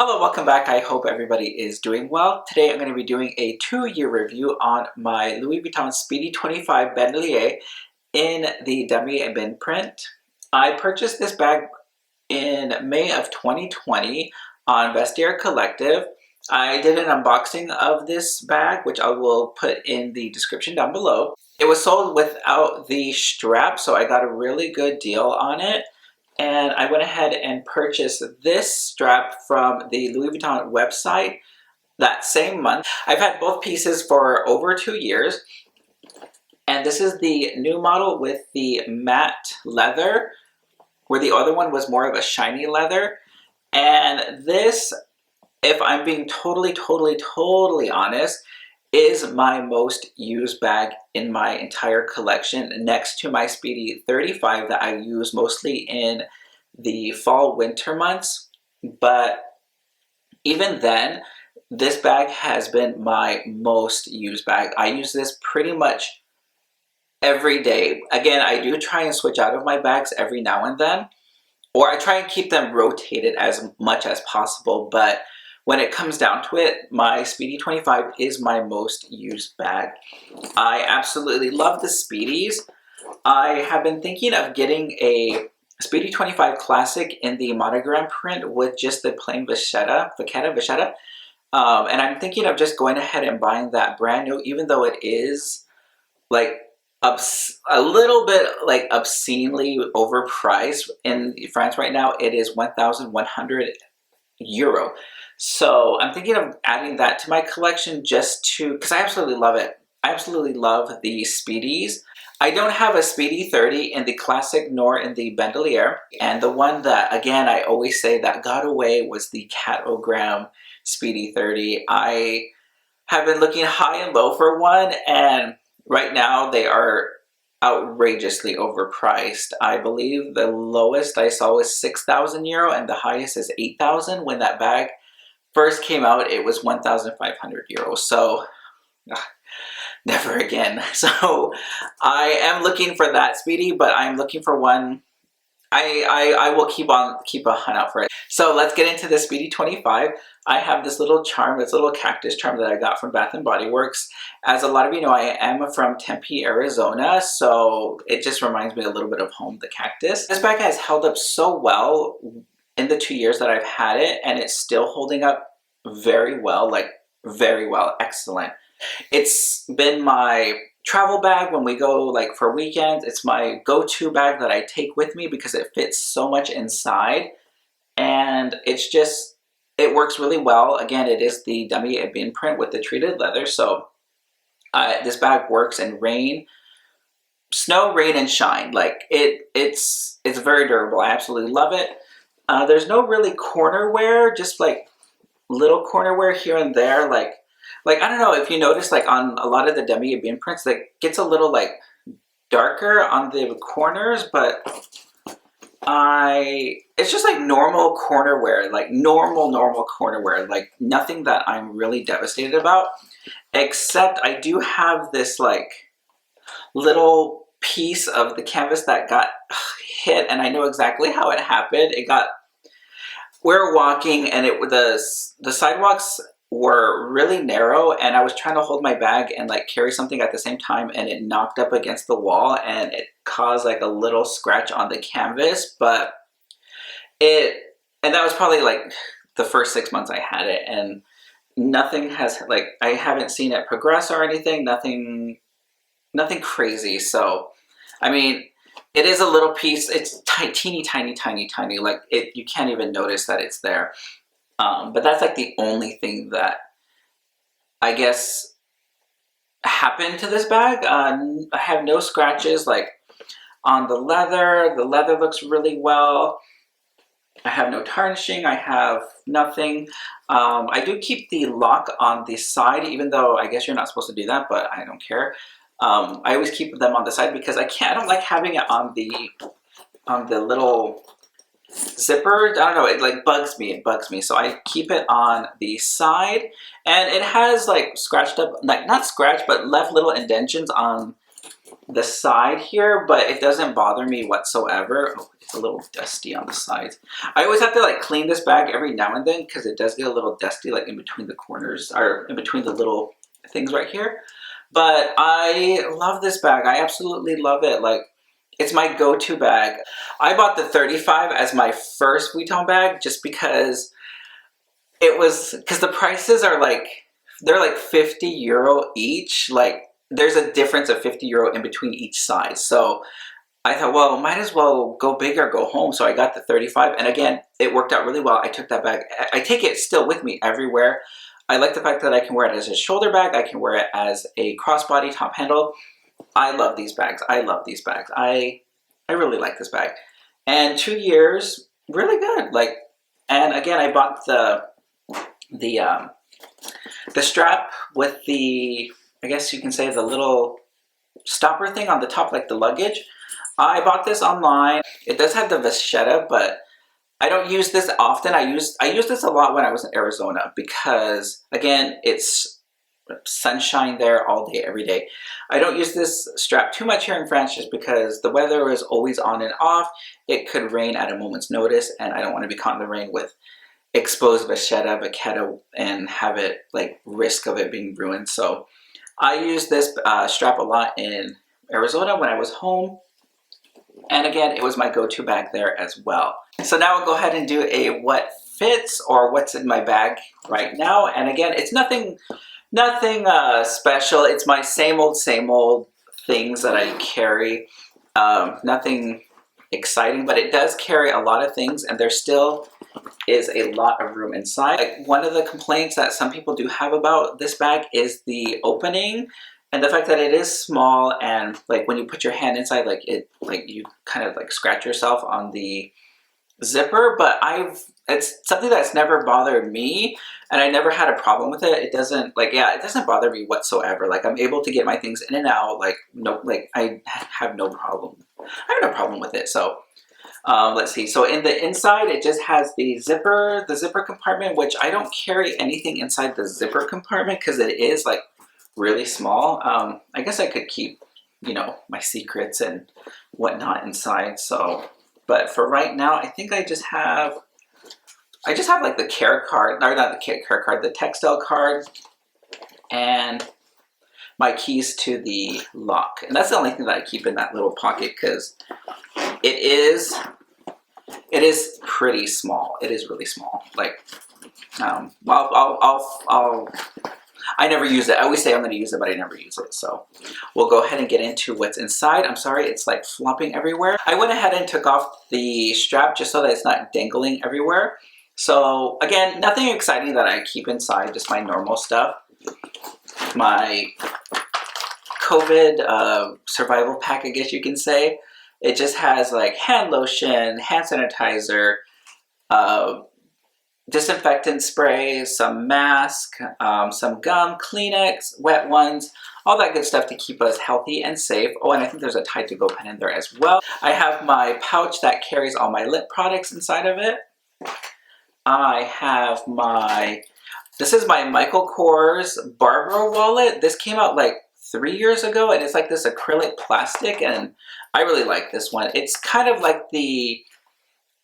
Hello, welcome back. I hope everybody is doing well. Today I'm going to be doing a 2-year review on my Louis Vuitton Speedy 25 Bandolier in the dummy and bin print. I purchased this bag in May of 2020 on Vestiaire Collective. I did an unboxing of this bag, which I will put in the description down below. It was sold without the strap, so I got a really good deal on it. And I went ahead and purchased this strap from the Louis Vuitton website that same month. I've had both pieces for over 2 years. And this is the new model with the matte leather, where the other one was more of a shiny leather. And this, if I'm being totally honest, is my most used bag in my entire collection, next to my Speedy 35 that I use mostly in the fall winter months. But even then, this bag has been my most used bag. I use this pretty much every day. Again, I do try and switch out of my bags every now and then, or I try and keep them rotated as much as possible, but when it comes down to it, my Speedy 25 is my most used bag. I absolutely love the Speedies. I have been thinking of getting a Speedy 25 Classic in the monogram print with just the plain vachetta. And I'm thinking of just going ahead and buying that brand new, even though it is like a little bit like obscenely overpriced. In France right now, it is 1,100 euro. So I'm thinking of adding that to my collection just to, because I absolutely love it. I absolutely love the Speedies. I don't have a Speedy 30 in the Classic nor in the Bandolier. And the one that, again, I always say that got away was the Catogram Speedy 30. I have been looking high and low for one, and right now they are outrageously overpriced. I believe the lowest I saw was 6,000 euro and the highest is 8,000. When that bag first came out, it was 1,500 euros. So never again. So I am looking for that Speedy, but I'm looking for one. I will keep a hunt out for it. So let's get into the Speedy 25. I have this little charm, this little cactus charm that I got from Bath & Body Works. As a lot of you know, I am from Tempe, Arizona, so it just reminds me a little bit of home, the cactus. This bag has held up so well in the 2 years that I've had it, and it's still holding up very well, like very well, excellent. It's been my travel bag when we go like for weekends. It's my go-to bag that I take with me because it fits so much inside, and it works really well. Again, it is the dummy and bin print with the treated leather, so this bag works in rain, snow, rain, and shine. Like it's very durable. I absolutely love it. There's no really corner wear, just like little corner wear here and there. Like I don't know if you notice, like on a lot of the dummy and bin prints, that gets a little like darker on the corners, but it's just like normal corner wear, like normal corner wear, like nothing that I'm really devastated about, except I do have this like little piece of the canvas that got hit, and I know exactly how it happened. We were walking, and the sidewalks were really narrow, and I was trying to hold my bag and like carry something at the same time, and it knocked up against the wall and it caused like a little scratch on the canvas. But and that was probably like the first 6 months I had it, and nothing has, like, I haven't seen it progress or anything, nothing crazy. So I mean, it is a little piece. It's teeny tiny, like you can't even notice that it's there. But that's like the only thing that I guess happened to this bag. I have no scratches like on the leather. The leather looks really well. I have no tarnishing. I have nothing. I do keep the lock on the side, even though I guess you're not supposed to do that, but I don't care. I always keep them on the side because I don't like having it on the little zipper. I don't know, it like bugs me. So I keep it on the side, and it has like scratched up, like not scratched, but left little indentions on the side here, but it doesn't bother me whatsoever. Oh, it's a little dusty on the sides. I always have to like clean this bag every now and then because it does get a little dusty like in between the corners or in between the little things right here. But I love this bag. I absolutely love it. Like, it's my go-to bag. I bought the 35 as my first Vuitton bag just because because the prices are like, they're like 50 euro each. Like, there's a difference of 50 euro in between each size. So I thought, well, might as well go big or go home. So I got the 35. And again, it worked out really well. I took that bag. I take it still with me everywhere. I like the fact that I can wear it as a shoulder bag. I can wear it as a crossbody top handle. I love these bags. I love these bags. I really like this bag. And 2 years, really good. Like, and again, I bought the strap with the, I guess you can say, the little stopper thing on the top, like the luggage. I bought this online. It does have the vachetta, but I don't use this often. I use this a lot when I was in Arizona because, again, it's sunshine there all day, every day. I don't use this strap too much here in France just because the weather is always on and off. It could rain at a moment's notice, and I don't want to be caught in the rain with exposed vachetta, and have it, like, risk of it being ruined. So I use this strap a lot in Arizona when I was home. And again, it was my go-to bag there as well. So now I'll go ahead and do a what fits or what's in my bag right now. And again, it's nothing special. It's my same old things that I carry. Nothing exciting, but it does carry a lot of things, and there still is a lot of room inside. Like, one of the complaints that some people do have about this bag is the opening and the fact that it is small, and like when you put your hand inside, like you kind of like scratch yourself on the zipper. But it's something that's never bothered me, and I never had a problem with it. It doesn't, like, yeah, it doesn't bother me whatsoever. Like, I'm able to get my things in and out. Like, no, like I have no problem. I have no problem with it. So let's see. So in the inside, it just has the zipper compartment, which I don't carry anything inside the zipper compartment because it is like really small. I guess I could keep, my secrets and whatnot inside. So, but for right now, I think I just have like the care card, or not the care card, the textile card, and my keys to the lock. And that's the only thing that I keep in that little pocket because it is pretty small. It is really small. Like, I never use it. I always say I'm going to use it, but I never use it. So we'll go ahead and get into what's inside. I'm sorry, it's like flopping everywhere. I went ahead and took off the strap just so that it's not dangling everywhere. So again, nothing exciting that I keep inside, just my normal stuff. My COVID survival pack, I guess you can say. It just has like hand lotion, hand sanitizer, disinfectant spray, some mask, some gum, Kleenex, wet ones, all that good stuff to keep us healthy and safe. Oh, and I think there's a Tide to Go pen in there as well. I have my pouch that carries all my lip products inside of it. I have this is my Michael Kors Barbara wallet. This came out like 3 years ago, and it's like this acrylic plastic, and I really like this one. It's kind of like the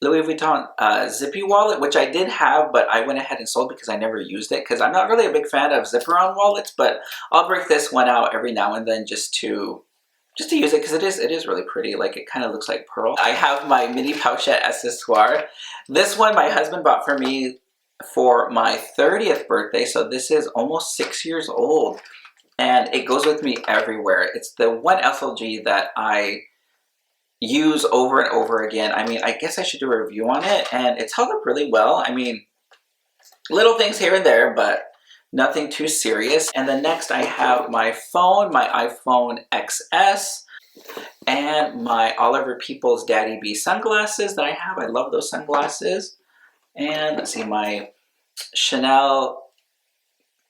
Louis Vuitton zippy wallet, which I did have, but I went ahead and sold because I never used it because I'm not really a big fan of zipper-on wallets, but I'll break this one out every now and then just to use it because it is really pretty. Like, it kind of looks like pearl. I have my mini pouchette accessoire. This one my husband bought for me for my 30th birthday, so this is almost 6 years old, and it goes with me everywhere. It's the one SLG that I use over and over again. I mean, I guess I should do a review on it, and it's held up really well. I mean, little things here and there, but nothing too serious. And then next I have my phone, my iPhone XS, and my Oliver Peoples Daddy B sunglasses that I have. I love those sunglasses. And let's see, my Chanel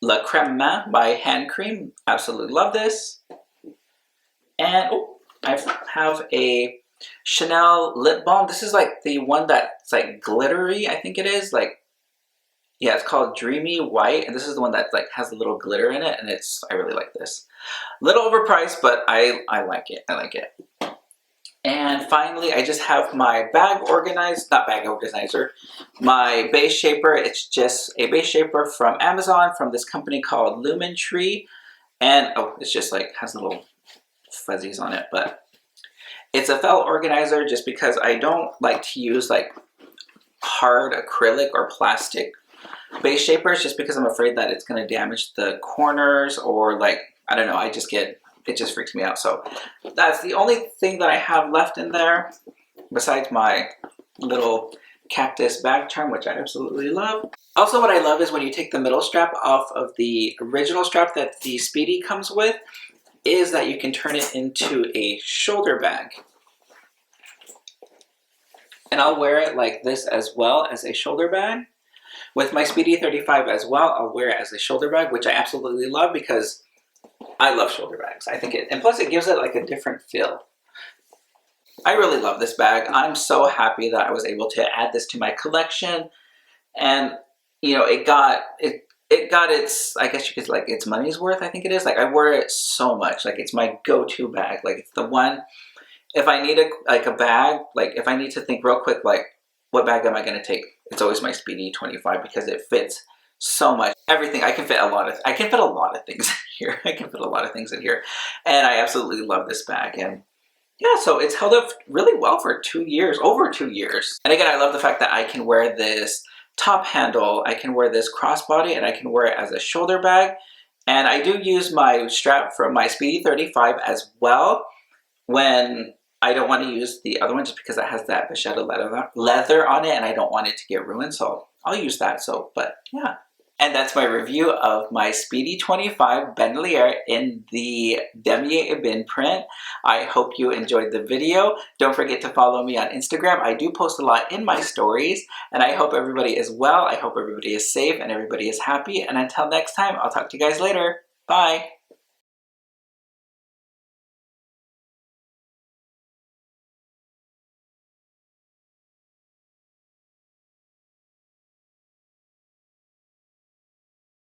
La Creme by hand cream. Absolutely love this. And I have a Chanel lip balm. This is like the one that's like glittery, I think it is. Like, Yeah, it's called Dreamy White, and this is the one that like has a little glitter in it, and I really like this. Little overpriced, but I like it. I like it. And finally, I just have my bag organized, not bag organizer, my base shaper. It's just a base shaper from Amazon from this company called Lumen Tree. And oh, it's just like has little fuzzies on it, but it's a felt organizer just because I don't like to use like hard acrylic or plastic base shapers just because I'm afraid that it's going to damage the corners or like, I don't know, it just freaks me out. So that's the only thing that I have left in there besides my little cactus bag charm, which I absolutely love. Also, what I love is when you take the middle strap off of the original strap that the Speedy comes with, is that you can turn it into a shoulder bag. And I'll wear it like this as well as a shoulder bag. With my Speedy 35 as well, I'll wear it as a shoulder bag, which I absolutely love because I love shoulder bags. I think and plus it gives it like a different feel. I really love this bag. I'm so happy that I was able to add this to my collection. And, you know, it got its, I guess you could like its money's worth, I think it is. Like I wear it so much. Like it's my go-to bag. Like it's the one, if I need a bag, like if I need to think real quick, like what bag am I going to take? It's always my Speedy 25 because it fits so much. Everything. I can fit a lot of things in here. I can fit a lot of things in here. And I absolutely love this bag. And yeah, so it's held up really well for 2 years, over 2 years. And again, I love the fact that I can wear this top handle, I can wear this crossbody, and I can wear it as a shoulder bag. And I do use my strap from my Speedy 35 as well when I don't want to use the other one just because it has that vachetta leather on it and I don't want it to get ruined, so I'll use that. So, but yeah. And that's my review of my Speedy 25 bandolier in the Damier Ebene print. I hope you enjoyed the video. Don't forget to follow me on Instagram. I do post a lot in my stories, and I hope everybody is well. I hope everybody is safe and everybody is happy. And until next time, I'll talk to you guys later. Bye.